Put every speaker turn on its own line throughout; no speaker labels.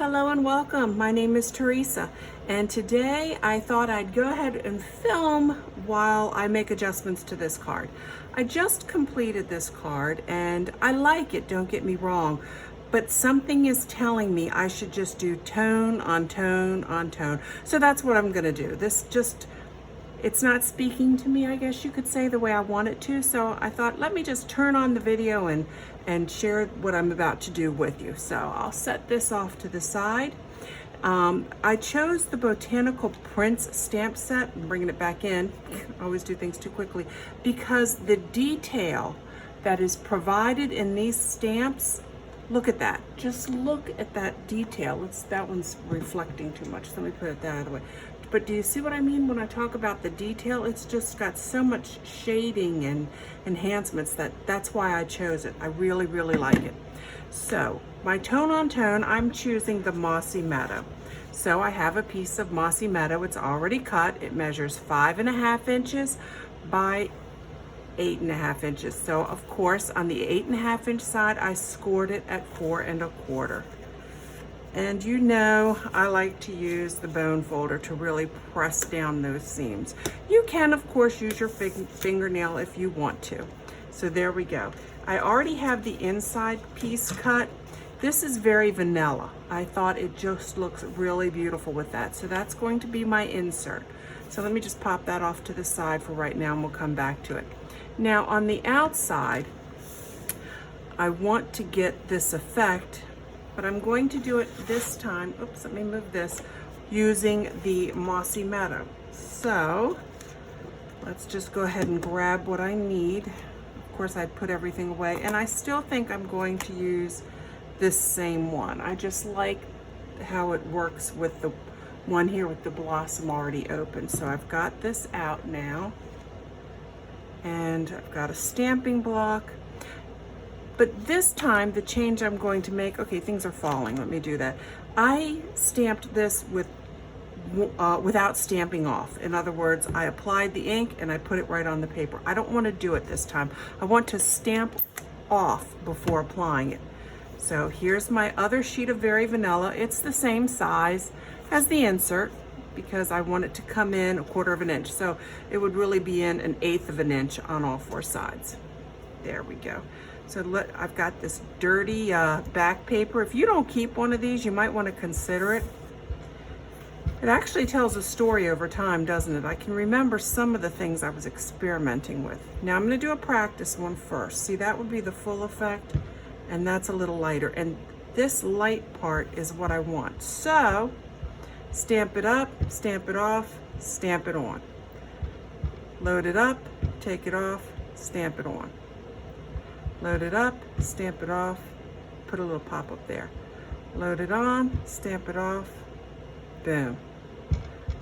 Hello and welcome. My name is Teresa, and today I thought I'd go ahead and film while I make adjustments to this card. I just completed this card and I like it, don't get me wrong, but something is telling me I should just do tone on tone on tone. So that's what I'm gonna do. It's not speaking to me, I guess you could say, the way I want it to. So I thought, let me just turn on the video and share what I'm about to do with you. So I'll set this off to the side. I chose the Botanical Prints stamp set. I'm bringing it back in. I always do things too quickly, because the detail that is provided in these stamps, look at that. Just look at that detail. That one's reflecting too much. So let me put that out of the way. But do you see what I mean when I talk about the detail? It's just got so much shading and enhancements that's why I chose it. I really, really like it. So my tone on tone, I'm choosing the Mossy Meadow. So I have a piece of Mossy Meadow. It's already cut. It measures 5.5 inches by 8.5 inches. So of course, on the 8.5 inch side, I scored it at 4 1/4. And you know, I like to use the bone folder to really press down those seams. You can, of course, use your fingernail if you want to. So there we go. I already have the inside piece cut. This is very vanilla. I thought it just looks really beautiful with that. So that's going to be my insert. So let me just pop that off to the side for right now and we'll come back to it. Now on the outside, I want to get this effect, but I'm going to do it this time, oops, let me move this, using the Mossy Meadow. So let's just go ahead and grab what I need. Of course, I'd put everything away, and I still think I'm going to use this same one. I just like how it works with the one here with the blossom already open. So I've got this out now, and I've got a stamping block. But this time, the change I'm going to make, okay, things are falling, let me do that. I stamped this without stamping off. In other words, I applied the ink and I put it right on the paper. I don't want to do it this time. I want to stamp off before applying it. So here's my other sheet of Very Vanilla. It's the same size as the insert because I want it to come in 1/4 inch. So it would really be in 1/8 inch on all 4 sides. There we go. So I've got this dirty back paper. If you don't keep one of these, you might want to consider it. It actually tells a story over time, doesn't it? I can remember some of the things I was experimenting with. Now I'm going to do a practice one first. See, that would be the full effect, and that's a little lighter. And this light part is what I want. So stamp it up, stamp it off, stamp it on. Load it up, take it off, stamp it on. Load it up, stamp it off, put a little pop up there. Load it on, stamp it off, boom.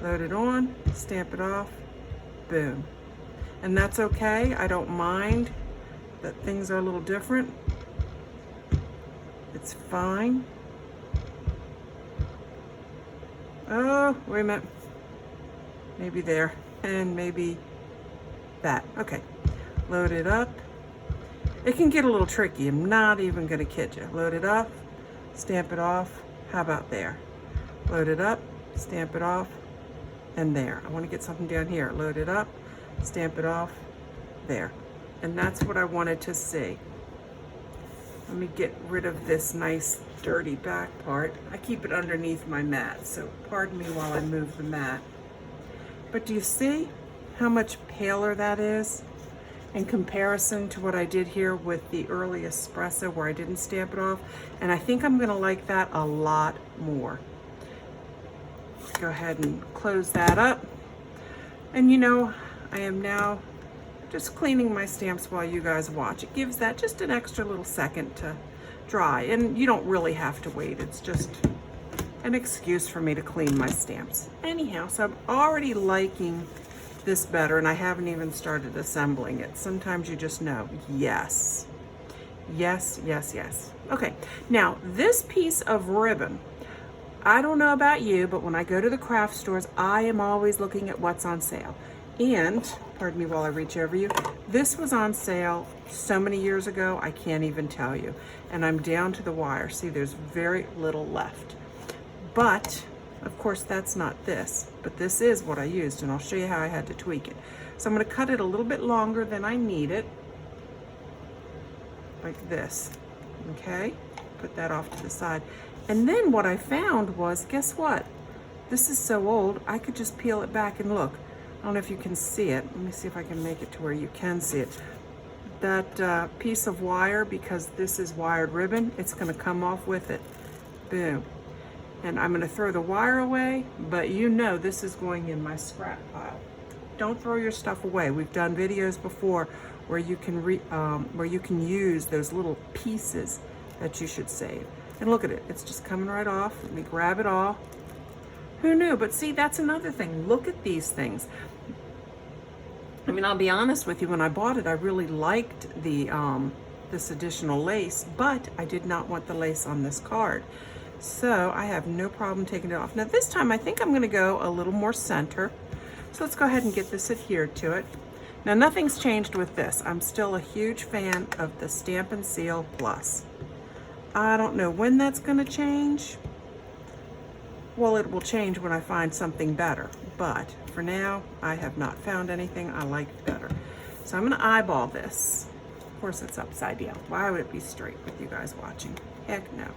Load it on, stamp it off, boom. And that's okay, I don't mind that things are a little different. It's fine. Oh, wait a minute. Maybe there, and maybe that, okay. Load it up. It can get a little tricky. I'm not even going to kid you. Load it up, stamp it off. How about there? Load it up, stamp it off, and there. I want to get something down here. Load it up, stamp it off, there. And that's what I wanted to see. Let me get rid of this nice dirty back part. I keep it underneath my mat, so pardon me while I move the mat. But do you see how much paler that is in comparison to what I did here with the early espresso where I didn't stamp it off? And I think I'm gonna like that a lot more. Go ahead and close that up. And you know, I am now just cleaning my stamps while you guys watch. It gives that just an extra little second to dry. And you don't really have to wait. It's just an excuse for me to clean my stamps. Anyhow, so I'm already liking this better, and I haven't even started assembling it. Sometimes you just know, yes, yes, yes, yes. Okay, now this piece of ribbon, I don't know about you, but when I go to the craft stores, I am always looking at what's on sale. And, pardon me while I reach over you, this was on sale so many years ago, I can't even tell you. And I'm down to the wire. See, there's very little left. But of course that's not this, but this is what I used, and I'll show you how I had to tweak it. So I'm going to cut it a little bit longer than I need it, like this, okay? Put that off to the side. And then what I found was, guess what? This is so old, I could just peel it back and look. I don't know if you can see it. Let me see if I can make it to where you can see it. That piece of wire, because this is wired ribbon, it's going to come off with it. Boom. And I'm going to throw the wire away, but you know this is going in my scrap pile. Don't throw your stuff away. We've done videos before where you can use those little pieces that you should save. And look at it, it's just coming right off. Let me grab it all. Who knew? But see, that's another thing. Look at these things. I mean, I'll be honest with you, when I bought it, I really liked the this additional lace, but I did not want the lace on this card. So I have no problem taking it off. Now this time I think I'm gonna go a little more center. So let's go ahead and get this adhered to it. Now nothing's changed with this. I'm still a huge fan of the Stampin' Seal Plus. I don't know when that's gonna change. Well, it will change when I find something better, but for now, I have not found anything I liked better. So I'm gonna eyeball this. Of course it's upside down. Why would it be straight with you guys watching? Heck no.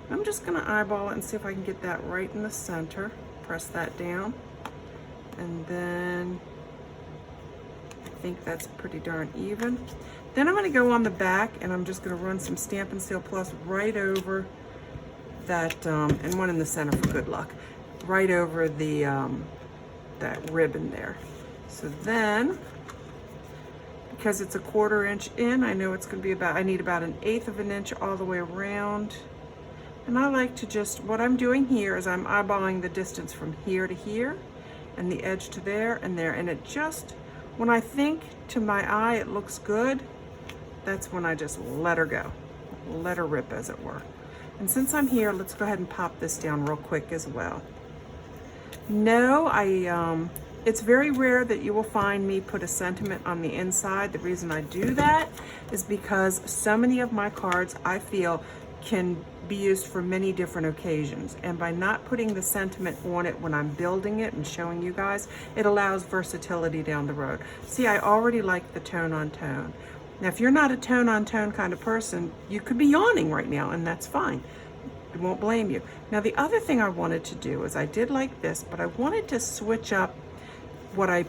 I'm just gonna eyeball it and see if I can get that right in the center. Press that down. And then I think that's pretty darn even. Then I'm gonna go on the back and I'm just gonna run some Stampin' Seal Plus right over that, and one in the center for good luck, right over the that ribbon there. So then, because it's a 1/4 inch in, I know it's going to be about, I need about 1/8 of an inch all the way around. And I like to just, what I'm doing here is I'm eyeballing the distance from here to here and the edge to there and there, and it just, when I think to my eye it looks good, that's when I just let her go, let her rip, as it were. And since I'm here, let's go ahead and pop this down real quick as well. No, it's very rare that you will find me put a sentiment on the inside. The reason I do that is because so many of my cards, I feel, can be used for many different occasions. And by not putting the sentiment on it when I'm building it and showing you guys, it allows versatility down the road. See, I already like the tone on tone. Now, if you're not a tone on tone kind of person, you could be yawning right now, and that's fine. I won't blame you. Now, the other thing I wanted to do is I did like this, but I wanted to switch up what I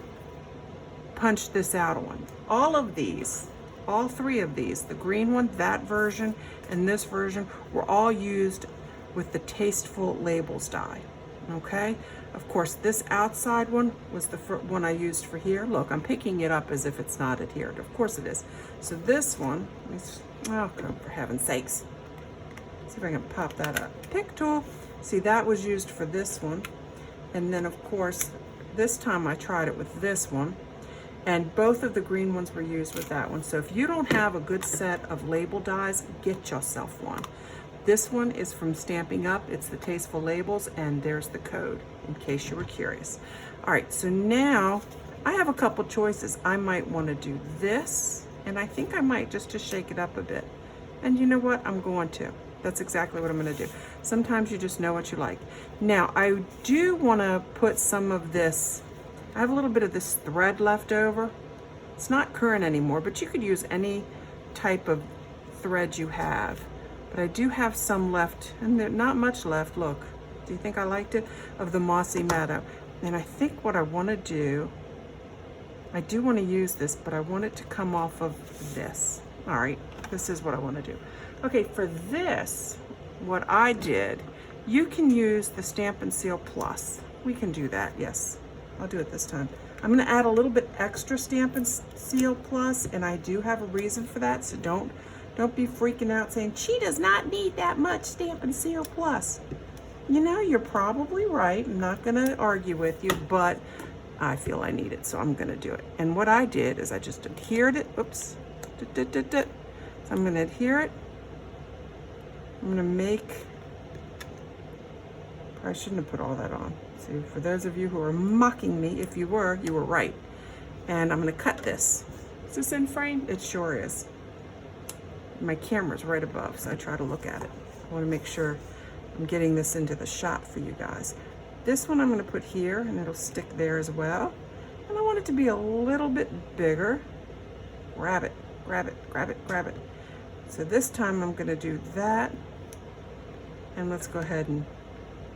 punched this out on. All of these, all 3 of these, the green one, that version, and this version, were all used with the Tasteful Labels die, okay? Of course, this outside one was the one I used for here. Look, I'm picking it up as if it's not adhered. Of course it is. So this one, oh, for heaven's sakes. See if I can pop that up. Pick tool. See, that was used for this one. And then, of course, this time I tried it with this one. And both of the green ones were used with that one. So if you don't have a good set of label dies, get yourself one. This one is from Stamping Up. It's the Tasteful Labels, and there's the code, in case you were curious. All right, so now I have a couple choices. I might want to do this, and I think I might just to shake it up a bit. And you know what? I'm going to. That's exactly what I'm going to do. Sometimes you just know what you like. Now, I do want to put some of this, I have a little bit of this thread left over. It's not current anymore, but you could use any type of thread you have. But I do have some left, and there's not much left. Look, do you think I liked it? Of the Mossy Meadow. And I think what I want to do, I do want to use this, but I want it to come off of this. All right, this is what I want to do. Okay, for this, what I did, you can use the Stampin' Seal Plus. We can do that, yes. I'll do it this time. I'm going to add a little bit extra Stampin' Seal Plus, and I do have a reason for that, so don't be freaking out saying, she does not need that much Stampin' Seal Plus. You know, you're probably right. I'm not going to argue with you, but I feel I need it, so I'm going to do it. And what I did is I just adhered it. Oops. So I'm going to adhere it. I'm going to make, I shouldn't have put all that on. See, for those of you who are mocking me, if you were right. And I'm going to cut this. Is this in frame? It sure is. My camera's right above, so I try to look at it. I want to make sure I'm getting this into the shot for you guys. This one I'm going to put here, and it'll stick there as well. And I want it to be a little bit bigger. Grab it, grab it, grab it, grab it. So this time I'm going to do that. And let's go ahead and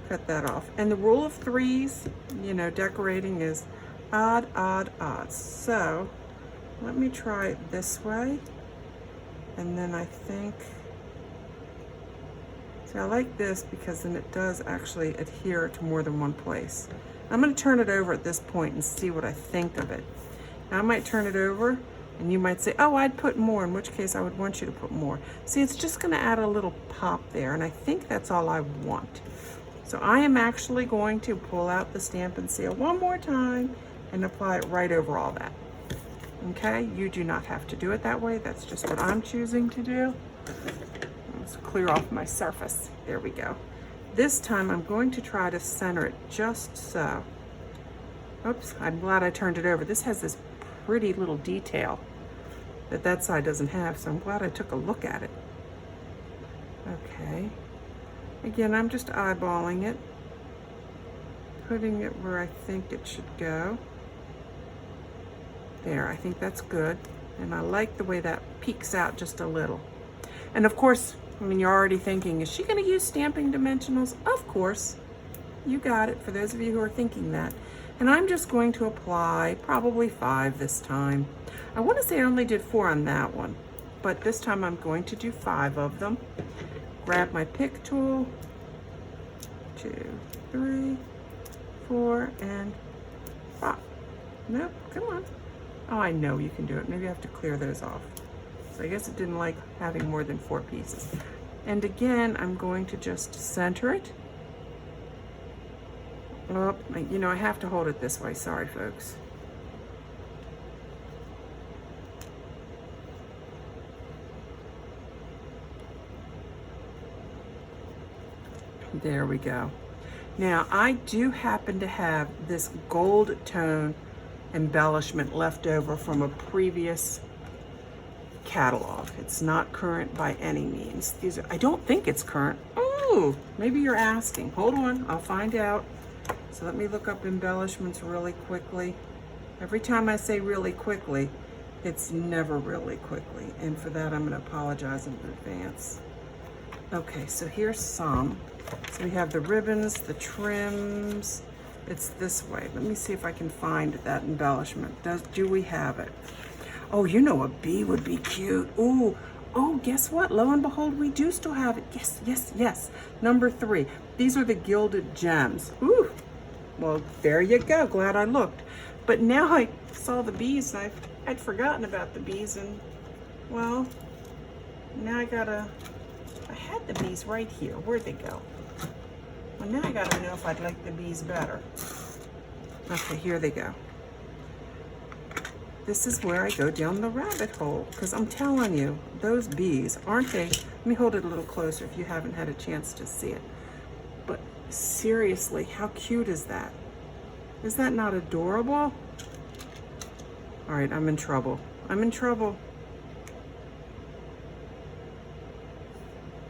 cut that off. And the rule of threes, you know, decorating is odd, odd, odd. So let me try it this way. And then I think, see, I like this because then it does actually adhere to more than one place. I'm going to turn it over at this point and see what I think of it. Now, I might turn it over and you might say, oh, I'd put more, in which case I would want you to put more. See, it's just going to add a little pop there, and I think that's all I want. So I am actually going to pull out the Stampin' Seal one more time and apply it right over all that. Okay, you do not have to do it that way. That's just what I'm choosing to do. Let's clear off my surface. There we go. This time I'm going to try to center it just so. Oops, I'm glad I turned it over. This has this pretty little detail that that side doesn't have, so I'm glad I took a look at it. Okay. Again, I'm just eyeballing it, putting it where I think it should go. There, I think that's good. And I like the way that peeks out just a little. And of course, I mean, you're already thinking, is she going to use stamping dimensionals? Of course. You got it, for those of you who are thinking that. And I'm just going to apply probably 5 this time. I want to say I only did 4 on that one, but this time I'm going to do 5 of them. Grab my pick tool, 2, 3, 4, and 5. Nope, come on. Oh, I know you can do it. Maybe I have to clear those off. So I guess it didn't like having more than 4 pieces. And again, I'm going to just center it. Oh, you know, I have to hold it this way. Sorry, folks. There we go. Now, I do happen to have this gold tone embellishment left over from a previous catalog. It's not current by any means. These are, I don't think it's current. Oh, maybe you're asking. Hold on, I'll find out. So let me look up embellishments really quickly. Every time I say really quickly, it's never really quickly. And for that, I'm going to apologize in advance. Okay, so here's some. So we have the ribbons, the trims. It's this way. Let me see if I can find that embellishment. Do we have it? Oh, you know, a bee would be cute. Ooh, oh, guess what? Lo and behold, we do still have it. Yes, yes, yes. Number 3. These are the gilded gems. Ooh, well, there you go. Glad I looked. But now I saw the bees. I'd forgotten about the bees, and well, now I had the bees right here. Where'd they go? Well, now I gotta know if I'd like the bees better. Okay, here they go. This is where I go down the rabbit hole, because I'm telling you, those bees, aren't they? Let me hold it a little closer if you haven't had a chance to see it. But seriously, how cute is that? Is that not adorable? All right, I'm in trouble. I'm in trouble.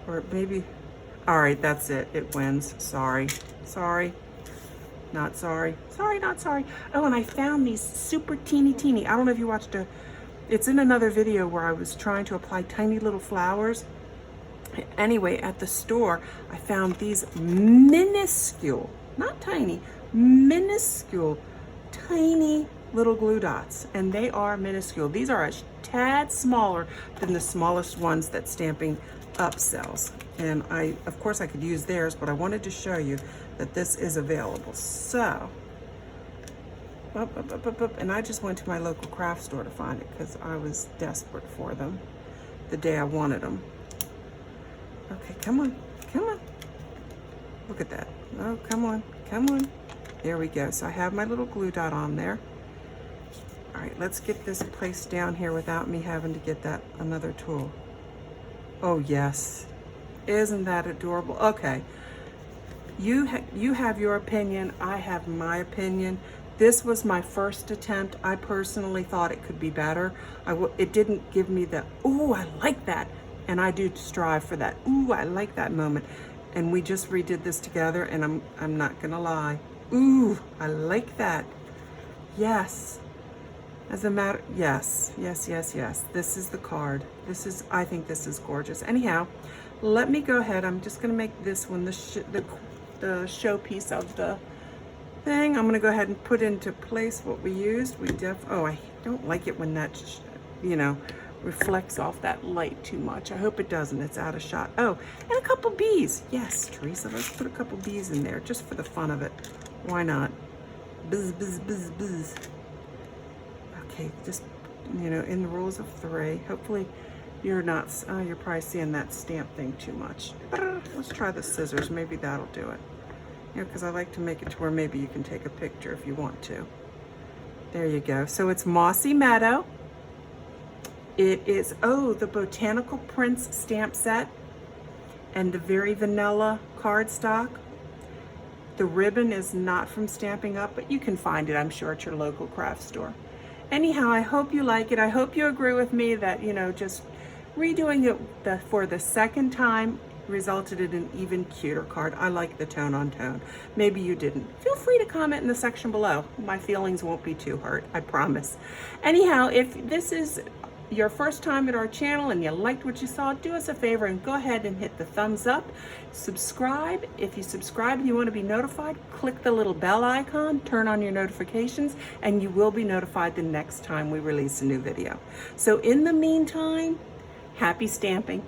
Or maybe, all right, that's it. It wins. Sorry. Sorry. Not sorry. Sorry, not sorry. Oh, and I found these super teeny. I don't know if you watched it's in another video where I was trying to apply tiny little flowers. Anyway, at the store, I found these minuscule, not tiny, minuscule, tiny little glue dots. And they are minuscule. These are a tad smaller than the smallest ones that Stampin' Up sells. And of course I could use theirs, but I wanted to show you that this is available. So, and I just went to my local craft store to find it because I was desperate for them the day I wanted them. Okay, come on, come on. Look at that. Oh, come on, come on. There we go. So I have my little glue dot on there. All right, let's get this placed down here without me having to get that another tool. Oh, yes. Isn't that adorable? Okay. You have your opinion. I have my opinion. This was my first attempt. I personally thought it could be better. It didn't give me the, ooh, I like that. And I do strive for that. Ooh, I like that moment. And we just redid this together, and I'm not gonna lie. Ooh, I like that. Yes. As a matter, yes. This is the card. I think this is gorgeous. Anyhow, let me go ahead. I'm just gonna make this one the showpiece of the thing. I'm gonna go ahead and put into place what we used. Oh, I don't like it when that, reflects off that light too much. I hope it doesn't. It's out of shot. Oh, and a couple bees. Yes, Teresa, let's put a couple bees in there just for the fun of it. Why not? Buzz, buzz, buzz, buzz. Okay, just, in the rules of 3. Hopefully you're not, you're probably seeing that stamp thing too much. Let's try the scissors. Maybe that'll do it. Because I like to make it to where maybe you can take a picture if you want to. There you go. So it's Mossy Meadow. It is, the Botanical Prints stamp set and the very vanilla cardstock. The ribbon is not from Stampin' Up, but you can find it, I'm sure, at your local craft store. Anyhow, I hope you like it. I hope you agree with me that, just redoing it for the second time resulted in an even cuter card. I like the tone on tone. Maybe you didn't. Feel free to comment in the section below. My feelings won't be too hurt, I promise. Anyhow, if this is your first time at our channel and you liked what you saw, do us a favor and go ahead and hit the thumbs up. Subscribe. If you subscribe and you want to be notified, click the little bell icon, turn on your notifications, and you will be notified the next time we release a new video. So in the meantime, happy stamping.